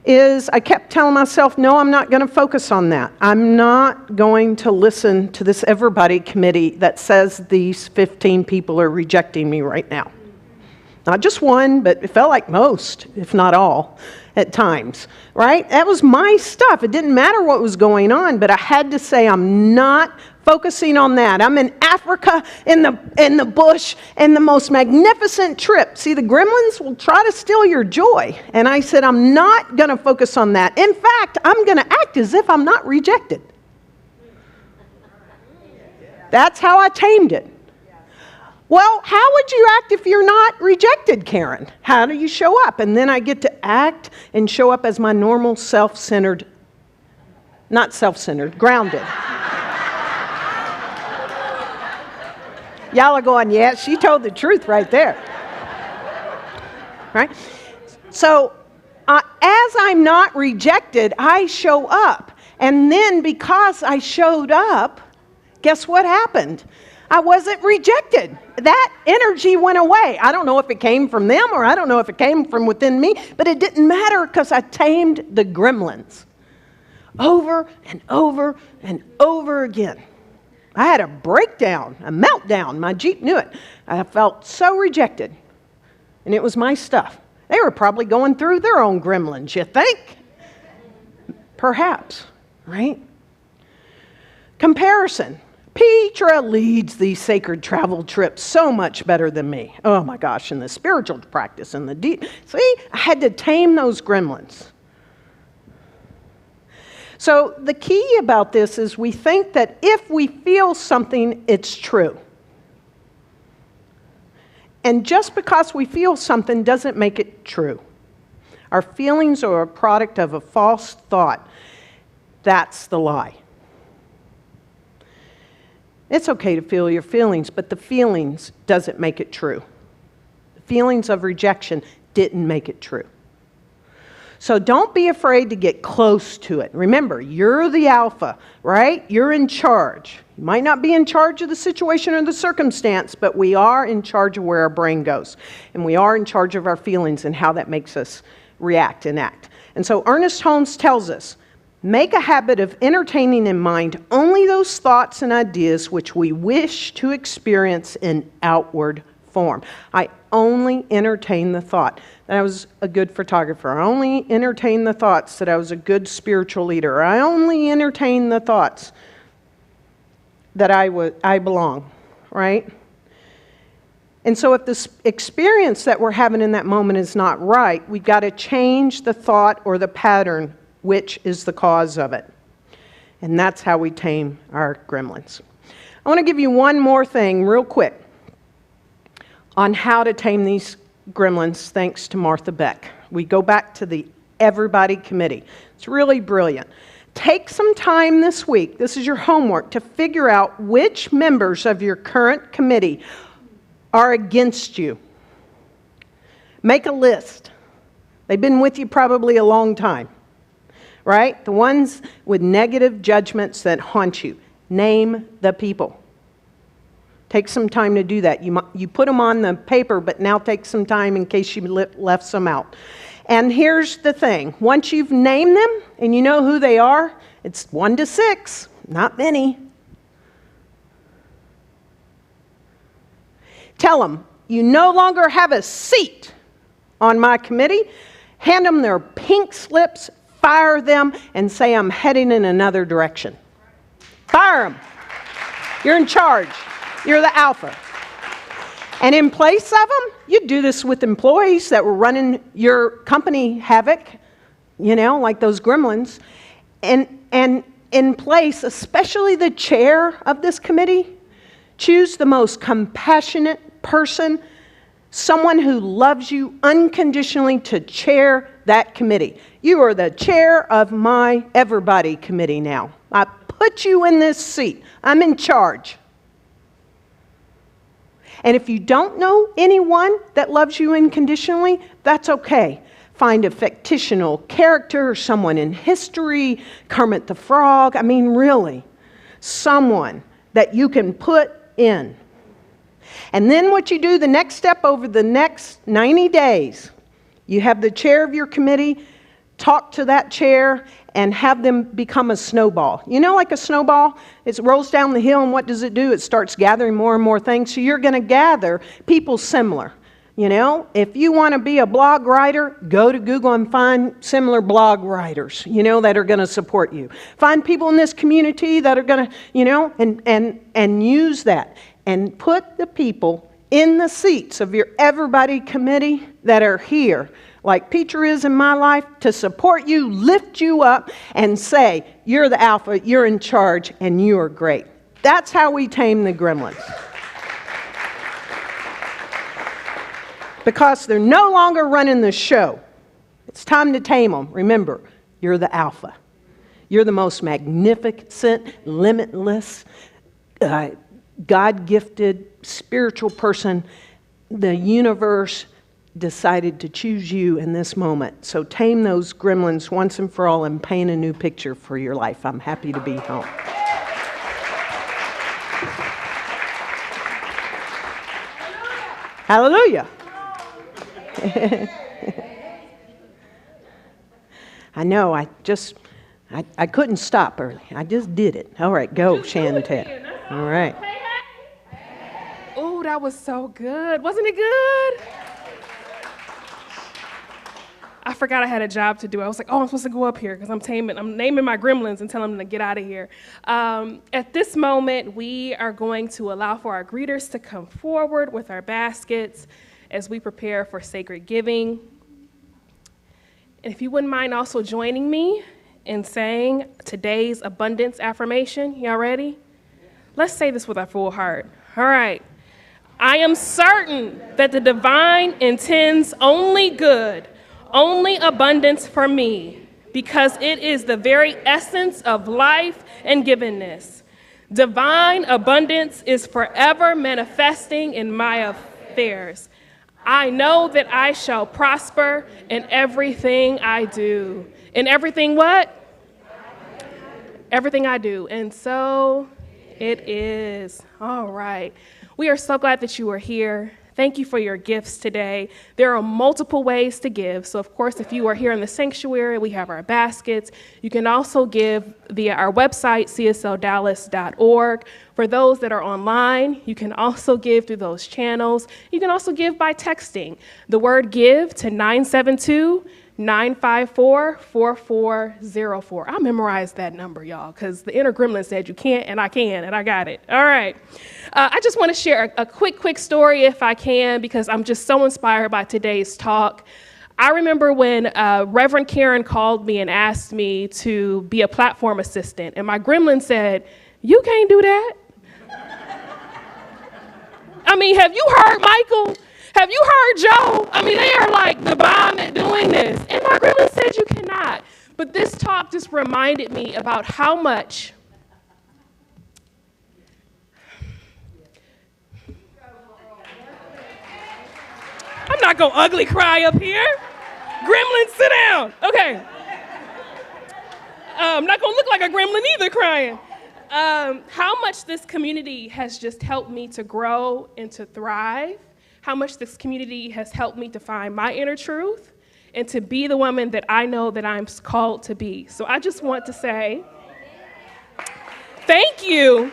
is I kept telling myself, no, I'm not going to focus on that. I'm not going to listen to this Everbody Committee that says these 15 people are rejecting me right now. Not just one, but it felt like most, if not all, at times, right? That was my stuff. It didn't matter what was going on, but I had to say I'm not focusing on that. I'm in Africa, in the bush, and the most magnificent trip. See, the gremlins will try to steal your joy. And I said, I'm not going to focus on that. In fact, I'm going to act as if I'm not rejected. That's how I tamed it. Well, how would you act if you're not rejected, Karen? How do you show up? And then I get to act and show up as my normal self-centered, not self-centered, grounded. Y'all are going, yeah, she told the truth right there. Right? So, as I'm not rejected, I show up. And then because I showed up, guess what happened? I wasn't rejected. That energy went away. I don't know if it came from them or I don't know if it came from within me, but it didn't matter because I tamed the gremlins over and over and over again. I had a breakdown, a meltdown. My Jeep knew it. I felt so rejected. And it was my stuff. They were probably going through their own gremlins, you think? Perhaps, right? Comparison. Petra leads these sacred travel trips so much better than me. Oh my gosh, in the spiritual practice and the deep. See, I had to tame those gremlins. So the key about this is we think that if we feel something, it's true. And just because we feel something doesn't make it true. Our feelings are a product of a false thought. That's the lie. It's okay to feel your feelings, but the feelings doesn't make it true. The feelings of rejection didn't make it true. So don't be afraid to get close to it. Remember, you're the alpha, right? You're in charge. You might not be in charge of the situation or the circumstance, but we are in charge of where our brain goes. And we are in charge of our feelings and how that makes us react and act. And so Ernest Holmes tells us, make a habit of entertaining in mind only those thoughts and ideas which we wish to experience in outward form. I only entertain the thought that I was a good photographer. I only entertain the thoughts that I was a good spiritual leader. I only entertain the thoughts that I belong, right? And so if this experience that we're having in that moment is not right, we've got to change the thought or the pattern which is the cause of it. And that's how we tame our gremlins. I want to give you one more thing real quick on how to tame these gremlins, thanks to Martha Beck. We go back to the Everbody Committee. It's really brilliant. Take some time this week, this is your homework, to figure out which members of your current committee are against you. Make a list. They've been with you probably a long time, right? The ones with negative judgments that haunt you. Name the people. Take some time to do that. You put them on the paper, but now take some time in case you left some out. And here's the thing. Once you've named them and you know who they are, it's 1 to 6, not many. Tell them, you no longer have a seat on my committee. Hand them their pink slips, fire them, and say, I'm heading in another direction. Fire them. You're in charge. You're the alpha. And in place of them, you do this with employees that were running your company havoc, like those gremlins. And in place, especially the chair of this committee, choose the most compassionate person, someone who loves you unconditionally to chair that committee. You are the chair of my Everbody Committee now. I put you in this seat. I'm in charge. And if you don't know anyone that loves you unconditionally, that's okay. Find a fictional character or someone in history, Kermit the Frog. I mean, really, someone that you can put in. And then what you do, the next step over the next 90 days, you have the chair of your committee, talk to that chair, and have them become a snowball. Like a snowball, it rolls down the hill, and what does it do? It starts gathering more and more things. So you're going to gather people similar. If you want to be a blog writer, go to Google and find similar blog writers, that are going to support you. Find people in this community that are going to, and use that. And put the people in the seats of your Everbody Committee that are here, like Peter is in my life, to support you, lift you up, and say, you're the alpha, you're in charge, and you are great. That's how we tame the gremlins. Because they're no longer running the show. It's time to tame them. Remember, you're the alpha. You're the most magnificent, limitless, God-gifted, spiritual person. The universe decided to choose you in this moment. So tame those gremlins once and for all and paint a new picture for your life. I'm happy to be home. Hallelujah. I know, I couldn't stop early. I just did it. All right, go, Chantel. All right. Oh, that was so good. Wasn't it good? I forgot I had a job to do. I was like, I'm supposed to go up here because I'm naming my gremlins and telling them to get out of here. At this moment, we are going to allow for our greeters to come forward with our baskets as we prepare for sacred giving. And if you wouldn't mind also joining me in saying today's abundance affirmation. Y'all ready? Let's say this with our full heart. All right. I am certain that the divine intends only good, only abundance for me, because it is the very essence of life and givenness. Divine abundance is forever manifesting in my affairs. I know that I shall prosper in everything I do. In everything what? Everything I do. And so it is. All right. We are so glad that you are here. Thank you for your gifts today. There are multiple ways to give. So, of course, if you are here in the sanctuary, we have our baskets. You can also give via our website, CSLDallas.org. For those that are online, you can also give through those channels. You can also give by texting the word give to 972-954-4404. I memorized that number, y'all, because the inner gremlin said you can't, and I can, and I got it. All right. I just want to share a quick story, if I can, because I'm just so inspired by today's talk. I remember when Rev Karen called me and asked me to be a platform assistant, and my gremlin said, "You can't do that." I mean, have you heard Michael? Have you heard Joe? I mean, they are like the bomb at doing this. And my grandma said you cannot. But this talk just reminded me about how much I'm not going to ugly cry up here. Gremlin, sit down. Okay. I'm not going to look like a gremlin either crying. How much this community has just helped me to grow and to thrive. How much this community has helped me to find my inner truth and to be the woman that I know that I'm called to be. So I just want to say thank you,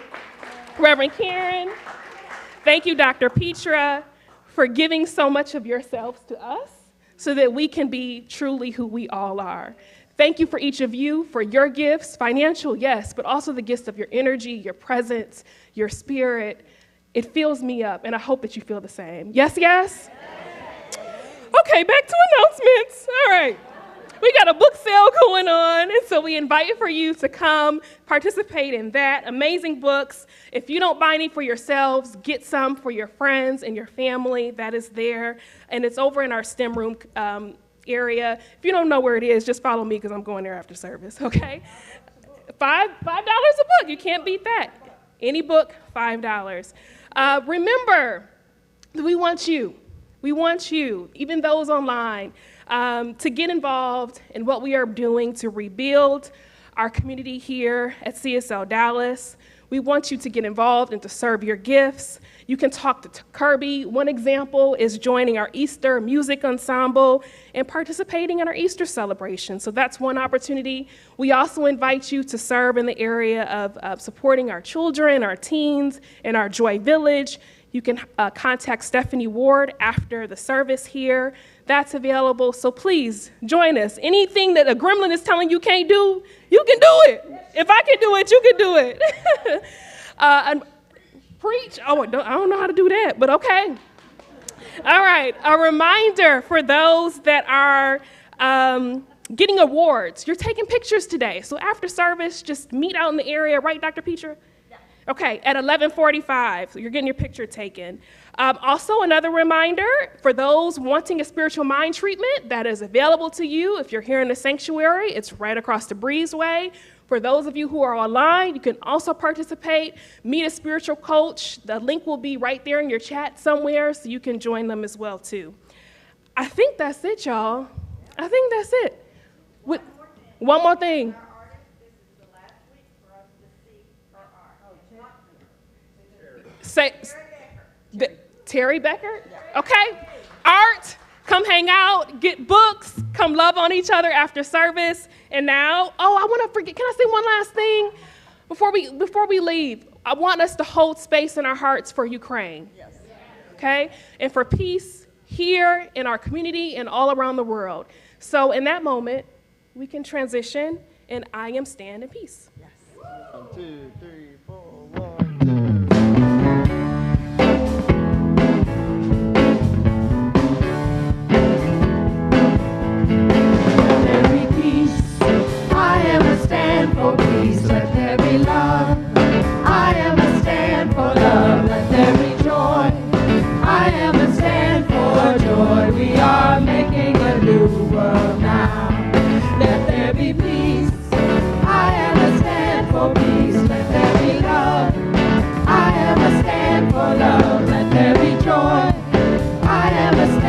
Rev Karen. Thank you, Dr. Petra, for giving so much of yourselves to us so that we can be truly who we all are. Thank you for each of you for your gifts, financial, yes, but also the gifts of your energy, your presence, your spirit. It fills me up, and I hope that you feel the same. Yes, yes? Okay, back to announcements. All right. We got a book sale going on, and so we invite for you to come participate in that. Amazing books. If you don't buy any for yourselves, get some for your friends and your family. That is there, and it's over in our STEM room area. If you don't know where it is, just follow me because I'm going there after service, okay? $5 a book. You can't beat that. Any book, $5. Remember, we want you, even those online, to get involved in what we are doing to rebuild our community here at CSL Dallas. We want you to get involved and to serve your gifts. You can talk to Kirby. One example is joining our Easter music ensemble and participating in our Easter celebration. So that's one opportunity. We also invite you to serve in the area of supporting our children, our teens, and our Joy Village. You can contact Stephanie Ward after the service here. That's available, so please join us. Anything that a gremlin is telling you can't do, you can do it. If I can do it, you can do it. And preach, oh, I don't know how to do that, but okay. All right, a reminder for those that are getting awards. You're taking pictures today, so after service, just meet out in the area, right, Dr. Petra? Okay, at 11:45, so you're getting your picture taken. Also, another reminder, for those wanting a spiritual mind treatment, that is available to you. If you're here in the sanctuary, it's right across the breezeway. For those of you who are online, you can also participate, meet a spiritual coach. The link will be right there in your chat somewhere, so you can join them as well, too. I think that's it, y'all. I think that's it. One more thing. Terry Becker? Okay. Art, come hang out, get books, come love on each other after service. And now, I want to forget, can I say one last thing? Before we leave, I want us to hold space in our hearts for Ukraine. Yes. Okay? And for peace here in our community and all around the world. So in that moment, we can transition, and I am stand in peace. Yes. 1, 2, 3, 4, 1. For peace, let there be love. I am a stand for love, let there be joy. I am a stand for joy. We are making a new world now. Let there be peace. I am a stand for peace, let there be love. I am a stand for love, let there be joy. I am a stand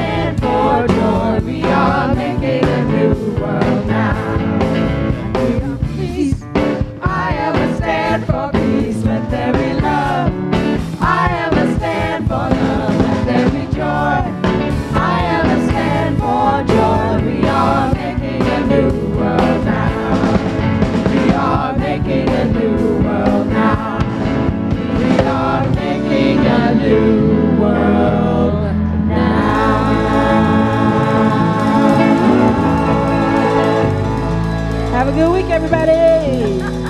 everybody.